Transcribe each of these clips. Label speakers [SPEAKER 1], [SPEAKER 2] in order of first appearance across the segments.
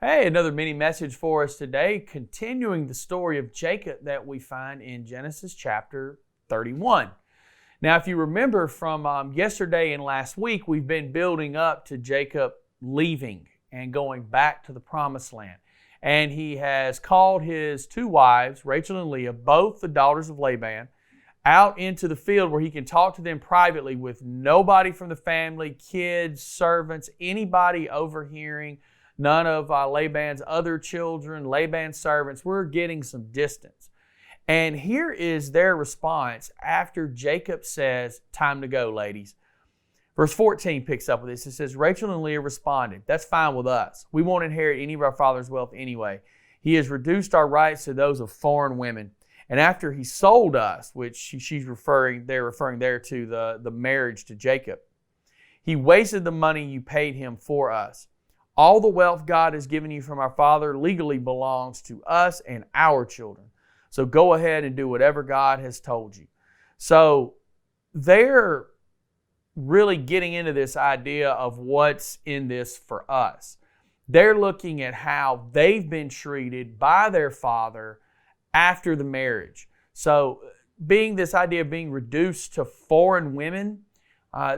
[SPEAKER 1] Hey, another mini message for us today, continuing the story of Jacob that we find in Genesis chapter 31. Now, if you remember from yesterday and last week, we've been building up to Jacob leaving and going back to the promised land. And he has called his two wives, Rachel and Leah, both the daughters of Laban, out into the field where he can talk to them privately with nobody from the family, kids, servants, anybody overhearing. None of Laban's other children, Laban's servants. We're getting some distance. And here is their response after Jacob says, "Time to go, ladies." Verse 14 picks up with this. It says, Rachel and Leah responded, "That's fine with us. We won't inherit any of our father's wealth anyway. He has reduced our rights to those of foreign women. And after he sold us," which they're referring there to the marriage to Jacob, "he wasted the money you paid him for us. All the wealth God has given you from our father legally belongs to us and our children. So go ahead and do whatever God has told you." So they're really getting into this idea of what's in this for us. They're looking at how they've been treated by their father after the marriage. So being this idea of being reduced to foreign women,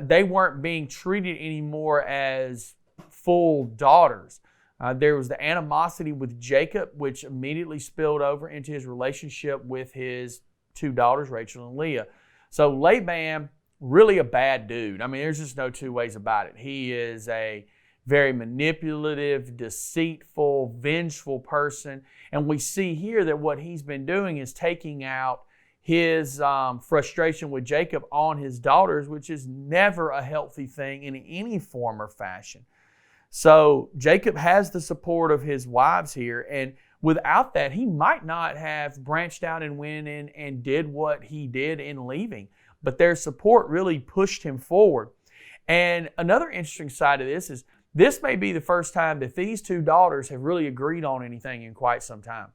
[SPEAKER 1] they weren't being treated anymore as full daughters. There was the animosity with Jacob, which immediately spilled over into his relationship with his two daughters, Rachel and Leah. So Laban, really a bad dude. I mean, there's just no two ways about it. He is a very manipulative, deceitful, vengeful person. And we see here that what he's been doing is taking out his frustration with Jacob on his daughters, which is never a healthy thing in any form or fashion. So Jacob has the support of his wives here, and without that, he might not have branched out and went in and did what he did in leaving. But their support really pushed him forward. And another interesting side of this is this may be the first time that these two daughters have really agreed on anything in quite some time.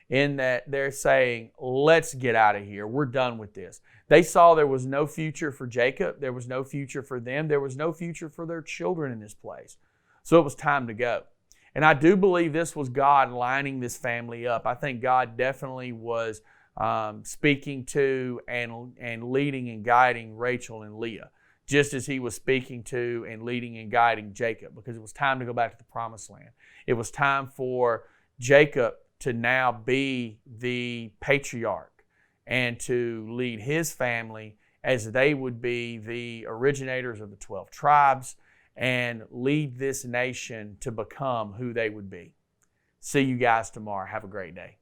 [SPEAKER 1] In that they're saying, let's get out of here. We're done with this. They saw there was no future for Jacob. There was no future for them. There was no future for their children in this place. So it was time to go. And I do believe this was God lining this family up. I think God definitely was speaking to and leading and guiding Rachel and Leah, just as he was speaking to and leading and guiding Jacob, because it was time to go back to the promised land. It was time for Jacob to now be the patriarch and to lead his family as they would be the originators of the 12 tribes and lead this nation to become who they would be. See you guys tomorrow. Have a great day.